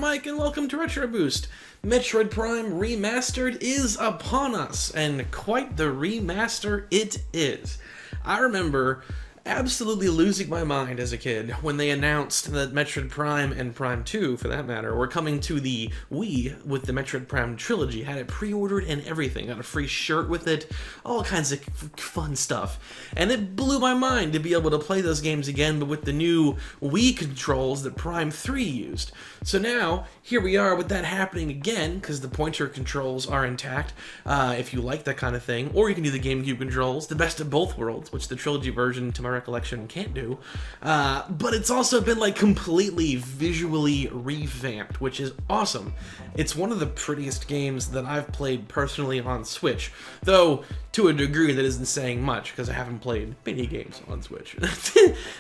Mike, and welcome to Retro Boost. Metroid Prime Remastered is upon us, and quite the remaster it is. I remember absolutely losing my mind as a kid when they announced that Metroid Prime and Prime 2, for that matter, were coming to the Wii with the Metroid Prime trilogy. Had it pre-ordered and everything. Got a free shirt with it. All kinds of fun stuff. And it blew my mind to be able to play those games again, but with the new Wii controls that Prime 3 used. So now, here we are with that happening again, because the pointer controls are intact, if you like that kind of thing. Or you can do the GameCube controls, the best of both worlds, which the trilogy version, to my recollection, can't do. But it's also been like completely visually revamped, which is awesome. It's one of the prettiest games that I've played personally on Switch, though to a degree that isn't saying much because I haven't played many games on Switch.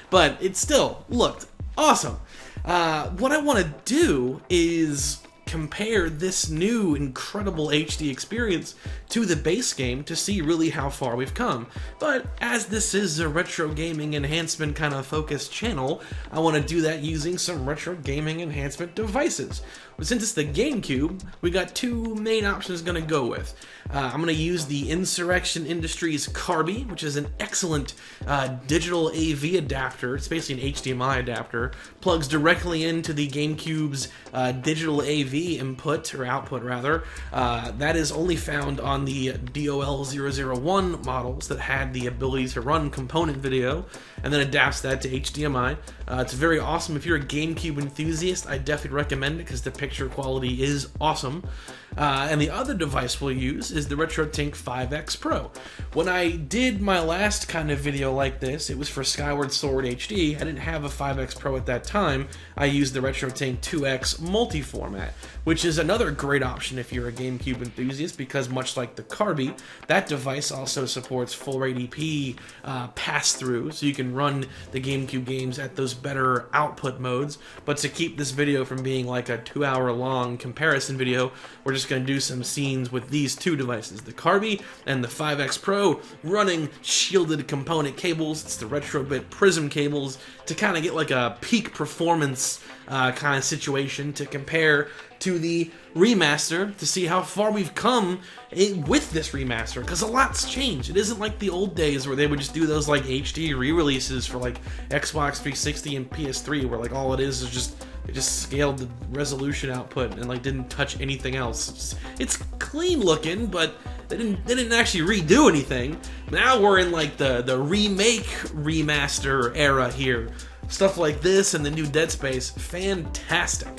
But it still looked awesome. What I want to do is compare this new incredible HD experience to the base game to see really how far we've come. But as this is a retro gaming enhancement kind of focused channel, I want to do that using some retro gaming enhancement devices. Since it's the GameCube, we got two main options going to go with. I'm going to use the Insurrection Industries CARBY, which is an excellent digital AV adapter. It's basically an HDMI adapter. Plugs directly into the GameCube's digital AV input, or output rather. That is only found on the DOL001 models that had the ability to run component video, and then adapts that to HDMI. It's very awesome. If you're a GameCube enthusiast, I definitely recommend it because the picture quality is awesome. And the other device we'll use is the RetroTINK 5X Pro. When I did my last kind of video like this, it was for Skyward Sword HD. I didn't have a 5X Pro at that time. I used the RetroTINK 2X multi-format, which is another great option if you're a GameCube enthusiast, because much like the CARBY, that device also supports full 80p pass-through, so you can run the GameCube games at those better output modes. But to keep this video from being like a 2-hour-long comparison video, we're just going to do some scenes with these two devices, the CARBY and the 5X Pro, running shielded component cables. It's the Retrobit Prism cables to kind of get like a peak performance kind of situation to compare to the remaster, to see how far we've come with this remaster, because a lot's changed. It isn't like the old days where they would just do those like HD re-releases for like Xbox 360 and PS3, where like all it is just they just scaled the resolution output and like didn't touch anything else. It's clean looking, but they didn't actually redo anything. Now we're in like the remake remaster era here. Stuff like this and the new Dead Space, fantastic.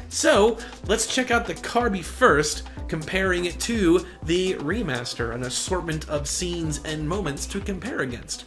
So let's check out the CARBY first, comparing it to the remaster, an assortment of scenes and moments to compare against.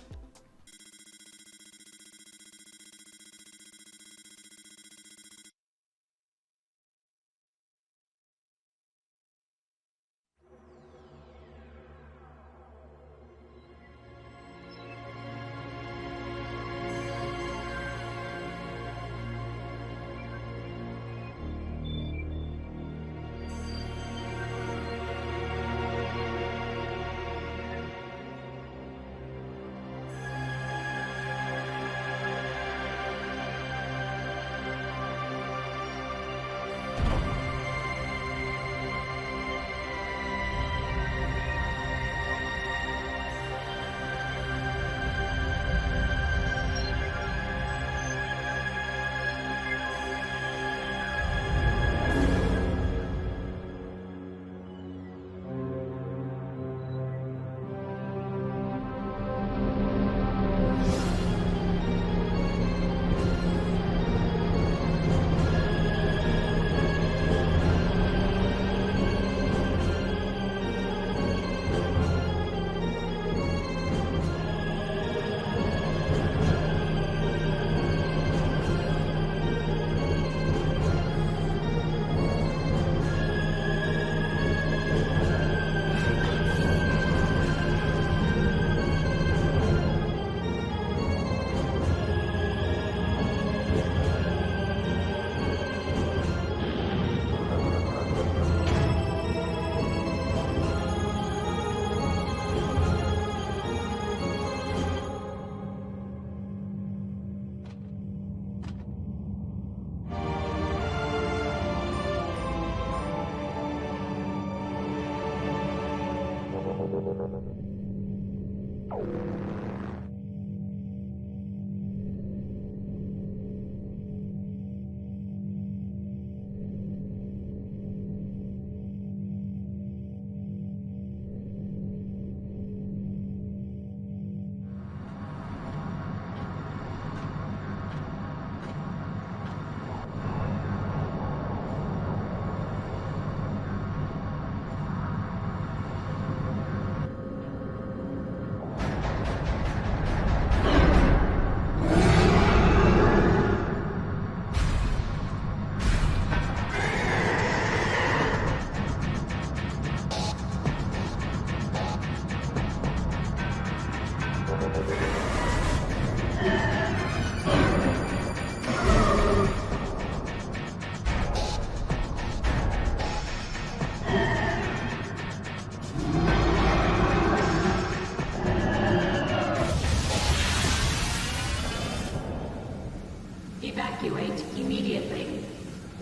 Evacuate immediately.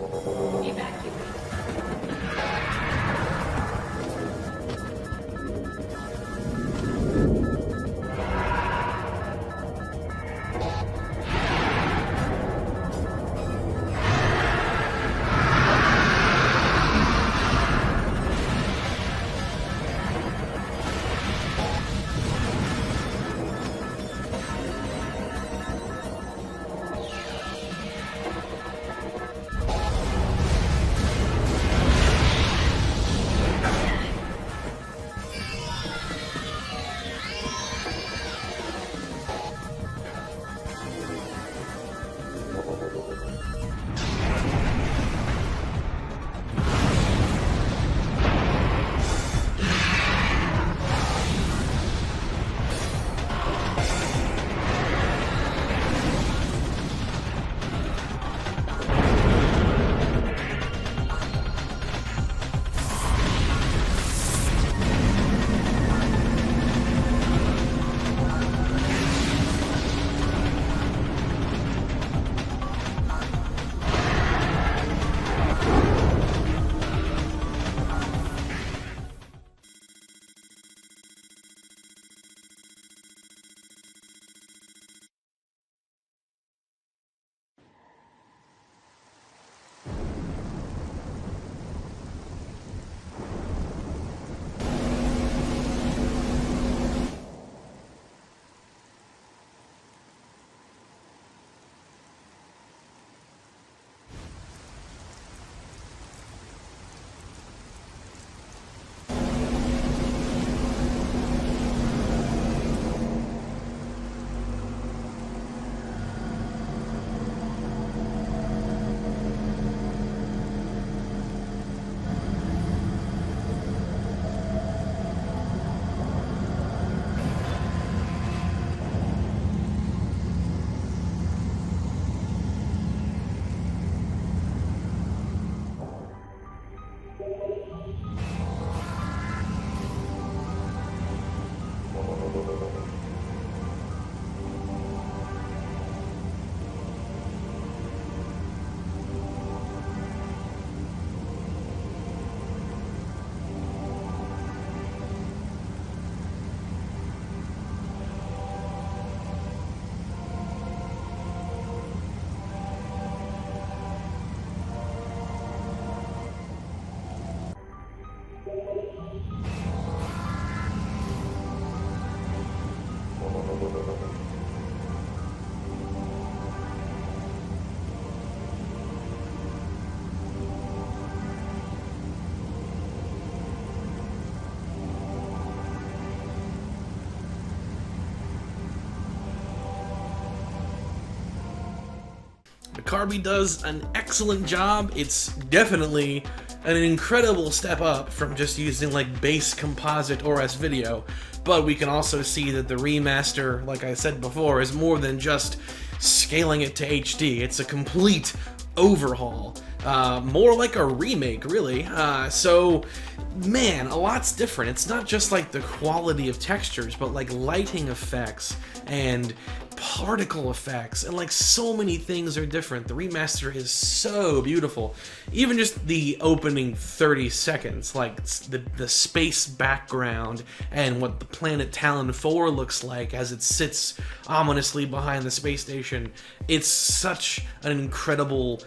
Evacuate. CARBY does an excellent job. It's definitely an incredible step up from just using like base composite or S video, but we can also see that the remaster, like I said before, is more than just scaling it to HD. It's a complete overhaul. More like a remake, really. So man, a lot's different. It's not just like the quality of textures, but like lighting effects and particle effects, and like so many things are different. The remaster is so beautiful. Even just the opening 30 seconds, like the space background and what the planet Talon 4 looks like as it sits ominously behind the space station. It's such an incredible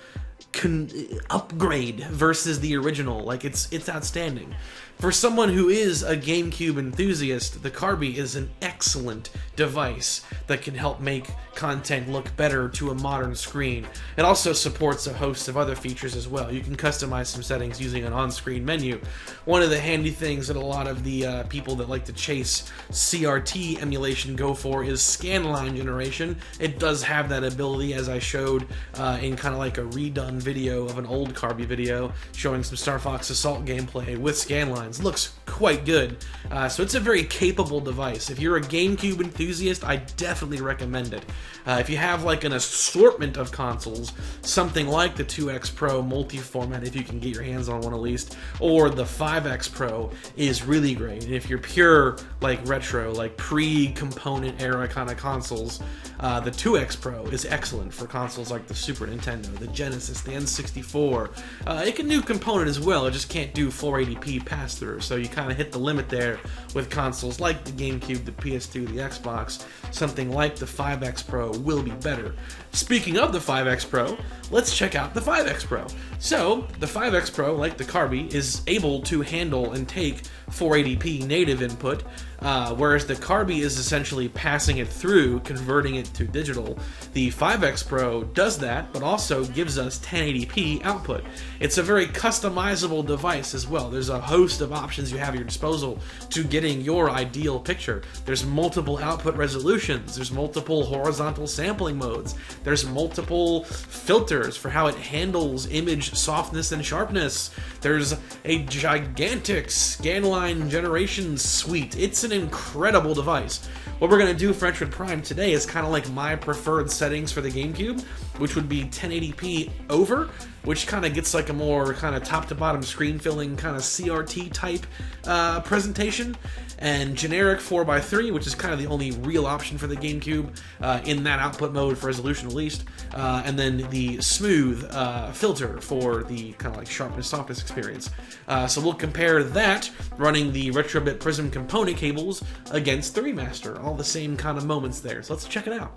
upgrade versus the original. Like it's outstanding. For someone who is a GameCube enthusiast, the CARBY is an excellent device that can help make content look better to a modern screen. It also supports a host of other features as well. You can customize some settings using an on-screen menu. One of the handy things that a lot of the people that like to chase CRT emulation go for is scanline generation. It does have that ability, as I showed in kind of like a redone video of an old CARBY video showing some Star Fox Assault gameplay with scanlines. Looks quite good. So it's a very capable device. If you're a GameCube enthusiast, I definitely recommend it. If you have like an assortment of consoles, something like the 2X Pro multi-format, if you can get your hands on one at least, or the 5X Pro is really great. And if you're pure like retro, like pre-component era kind of consoles, the 2X Pro is excellent for consoles like the Super Nintendo, the Genesis, the N64. It can do component as well, it just can't do 480p pass-through, so you kind of hit the limit there with consoles like the GameCube, the PS2, the Xbox. Something like the 5X Pro will be better. Speaking of the 5X Pro, let's check out the 5X Pro. So, the 5X Pro, like the CARBY, is able to handle and take 480p native input, whereas the CARBY is essentially passing it through, converting it to digital. The 5X Pro does that, but also gives us 1080p output. It's a very customizable device as well. There's a host of options you have at your disposal to getting your ideal picture. There's multiple output resolutions, there's multiple horizontal sampling modes, there's multiple filters for how it handles image softness and sharpness. There's a gigantic scanline generation suite. It's an incredible device. What we're going to do for Metroid Prime today is kind of like my preferred settings for the GameCube, which would be 1080p over, which kind of gets like a more kind of top to bottom screen filling kind of CRT type presentation, and generic 4:3, which is kind of the only real option for the GameCube in that output mode for resolution at least, and then the smooth filter for the kind of like sharpness softness experience. So we'll compare that running the Retrobit Prism component cables against the remaster. All the same kind of moments there. So let's check it out.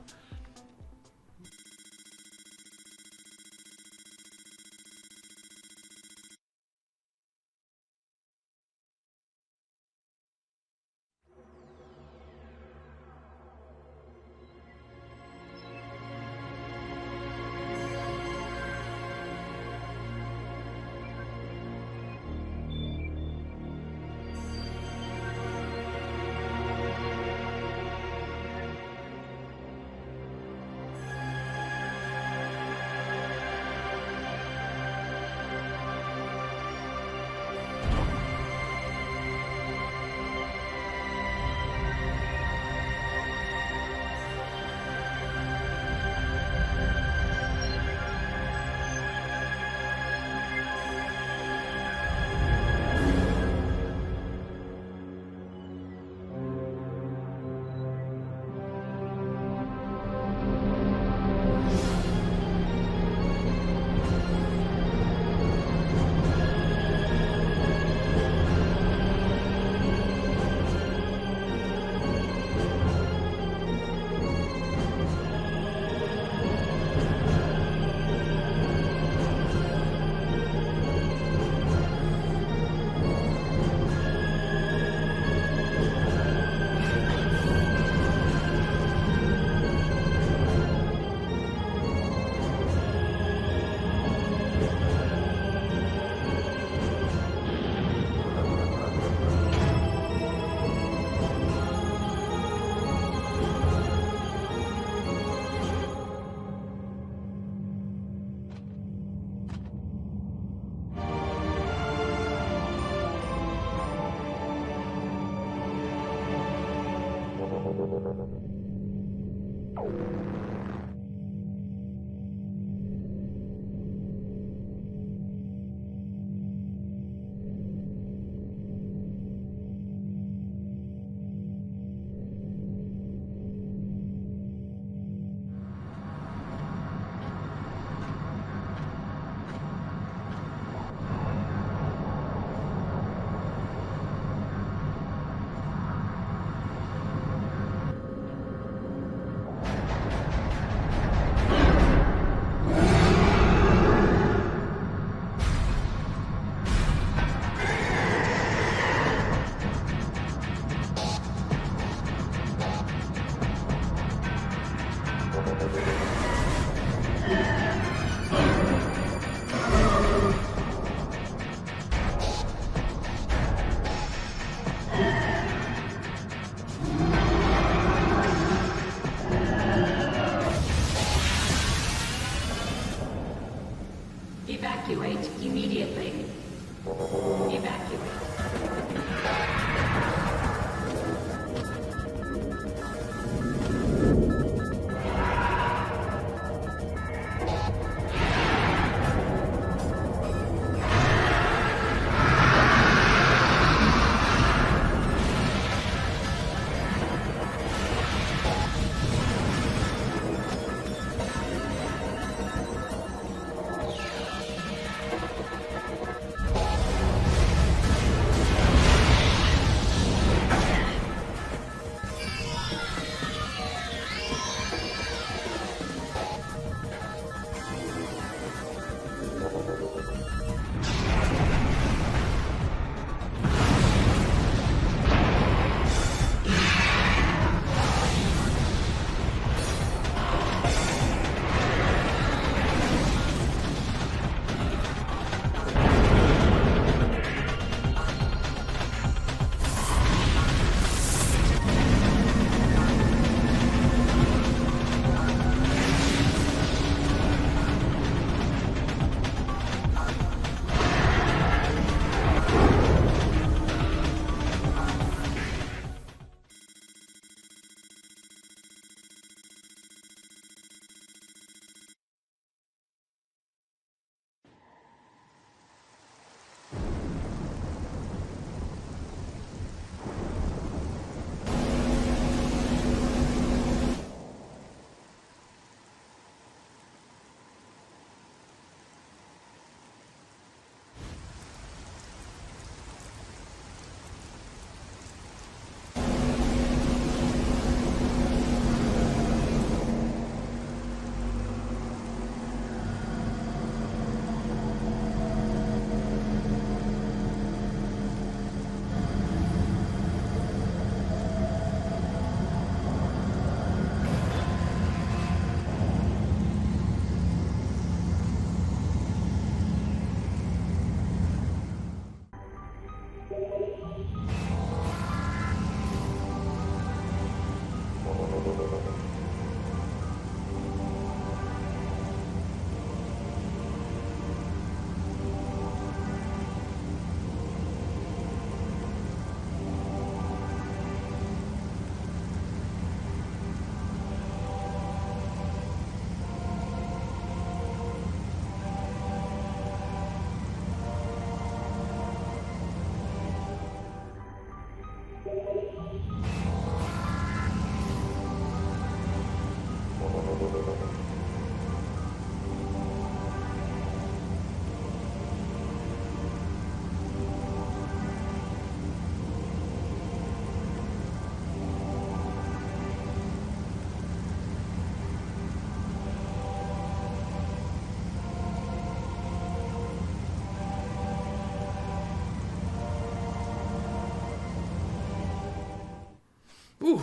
Ooh,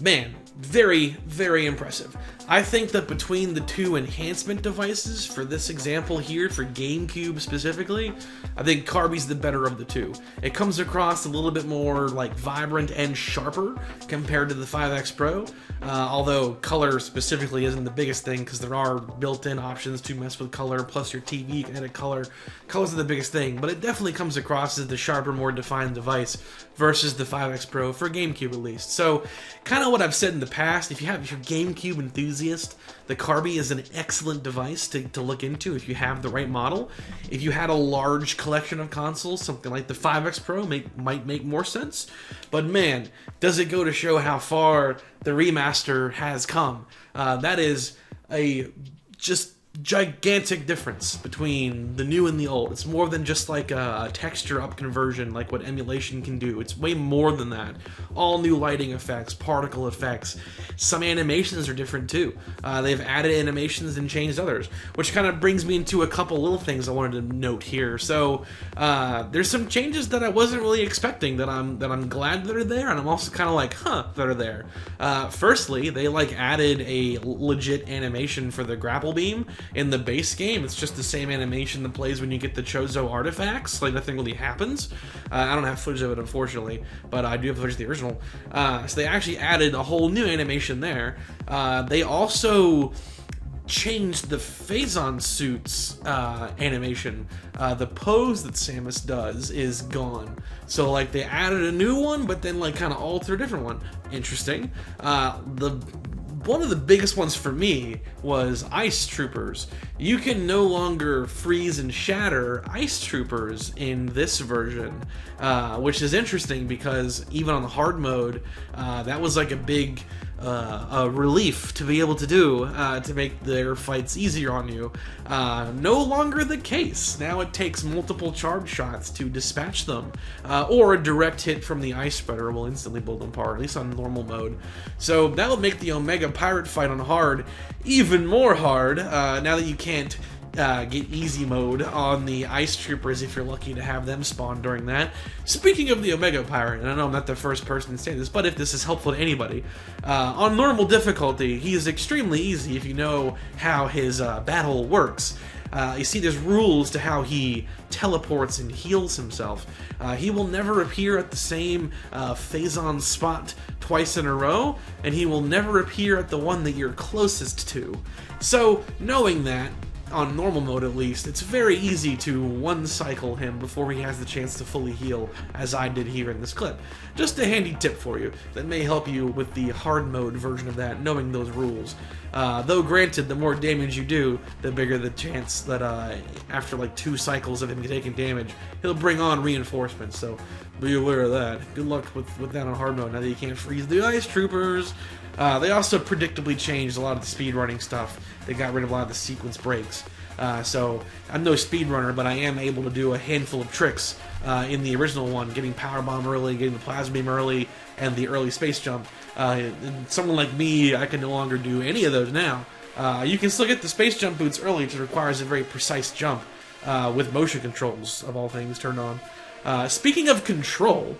man, very, very impressive. I think that between the two enhancement devices, for this example here, for GameCube specifically, I think CARBY's the better of the two. It comes across a little bit more like vibrant and sharper compared to the 5X Pro, although color specifically isn't the biggest thing because there are built-in options to mess with color, plus your TV can edit color. Colors are the biggest thing, but it definitely comes across as the sharper, more defined device versus the 5X Pro, for GameCube at least. So, kind of what I've said in the past, if you're a GameCube enthusiast, the CARBY is an excellent device to look into if you have the right model. If you had a large collection of consoles, something like the 5X Pro might make more sense. But man, does it go to show how far the remaster has come. That is a just gigantic difference between the new and the old. It's more than just like a texture up conversion like what emulation can do. It's way more than that. All new lighting effects, particle effects. Some animations are different too. They've added animations and changed others, which kind of brings me into a couple little things I wanted to note here. So there's some changes that I wasn't really expecting that I'm glad that are there, and I'm also kind of like, huh, that are there. Firstly, they like added a legit animation for the grapple beam. In the base game, it's just the same animation that plays when you get the Chozo artifacts. Like, nothing really happens. I don't have footage of it, unfortunately, but I do have footage of the original. So they actually added a whole new animation there. They also changed the Phazon suit's animation. The pose that Samus does is gone. So, like, they added a new one, but then, like, kind of altered a different one. Interesting. One of the biggest ones for me was Ice Troopers. You can no longer freeze and shatter Ice Troopers in this version, which is interesting because even on the hard mode, that was like a big a relief to be able to do to make their fights easier on you. No longer the case. Now it takes multiple charge shots to dispatch them, or a direct hit from the ice spreader will instantly blow them apart, at least on normal mode. So that will make the Omega Pirate fight on hard even more hard, now that you can't get easy mode on the Ice Troopers if you're lucky to have them spawn during that. Speaking of the Omega Pirate, and I know I'm not the first person to say this, but if this is helpful to anybody, on normal difficulty, he is extremely easy if you know how his battle works. You see, there's rules to how he teleports and heals himself. He will never appear at the same Phazon spot twice in a row, and he will never appear at the one that you're closest to. So, knowing that, on normal mode at least, it's very easy to one-cycle him before he has the chance to fully heal, as I did here in this clip. Just a handy tip for you that may help you with the hard mode version of that, knowing those rules. Though granted, the more damage you do, the bigger the chance that after like 2 cycles of him taking damage, he'll bring on reinforcements, so be aware of that. Good luck with that on hard mode now that you can't freeze the Ice Troopers. They also predictably changed a lot of the speedrunning stuff. They got rid of a lot of the sequence breaks. So I'm no speedrunner, but I am able to do a handful of tricks in the original one, getting Power Bomb early, getting the Plasma Beam early, and the early Space Jump. Someone like me, I can no longer do any of those now. You can still get the Space Jump boots early, which requires a very precise jump with motion controls, of all things, turned on. Speaking of control,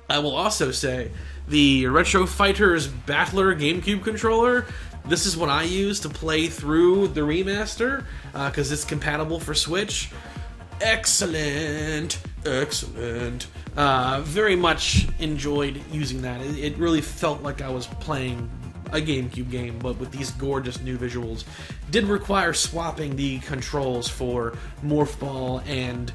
I will also say the Retro Fighters Battler GameCube controller, this is what I use to play through the remaster, because it's compatible for Switch. Excellent, excellent. Very much enjoyed using that. It really felt like I was playing a GameCube game, but with these gorgeous new visuals. Did require swapping the controls for Morph Ball and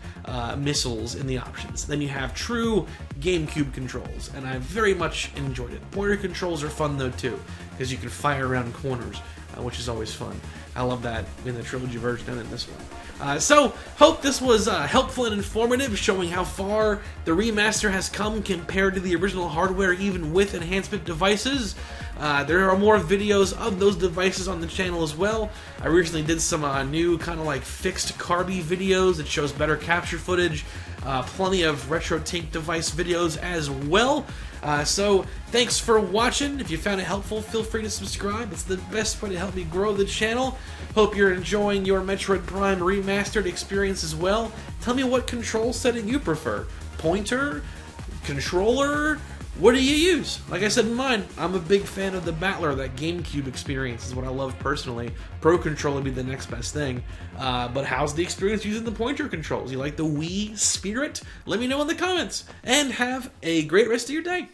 missiles in the options. Then you have true GameCube controls, and I very much enjoyed it. Pointer controls are fun though too, because you can fire around corners, which is always fun. I love that in the trilogy version and in this one. So, hope this was helpful and informative, showing how far the remaster has come compared to the original hardware, even with enhancement devices. There are more videos of those devices on the channel as well. I recently did some new kind of like fixed CARBY videos that shows better capture footage. Plenty of RetroTINK device videos as well. So, thanks for watching. If you found it helpful, feel free to subscribe. It's the best way to help me grow the channel. Hope you're enjoying your Metroid Prime Remastered experience as well. Tell me what control setting you prefer. Pointer? Controller? What do you use? Like I said in mine, I'm a big fan of the Battler. That GameCube experience is what I love personally. Pro Control would be the next best thing. But how's the experience using the pointer controls? You like the Wii spirit? Let me know in the comments. And have a great rest of your day.